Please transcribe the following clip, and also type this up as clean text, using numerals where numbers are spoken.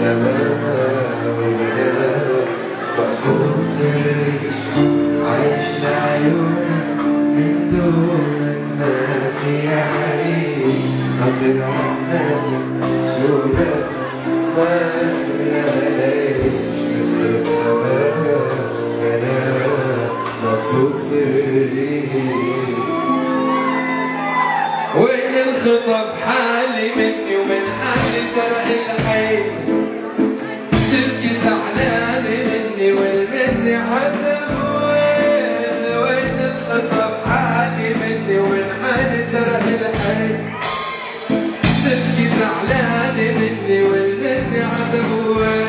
سماء وبنات مقصوص العشق عايش لعيونك من دون ما في عيش خاطر عمالك شوفك ما ليش نسرب سماء بنات مقصوص الريح. وين الخطف حالي مني ومن حالي سرق الحي تبكي زعلانة مني والمني عذب. وين الخطف حالي مني ومن حالي سرق الحي تبكي زعلانة مني والمني عذب.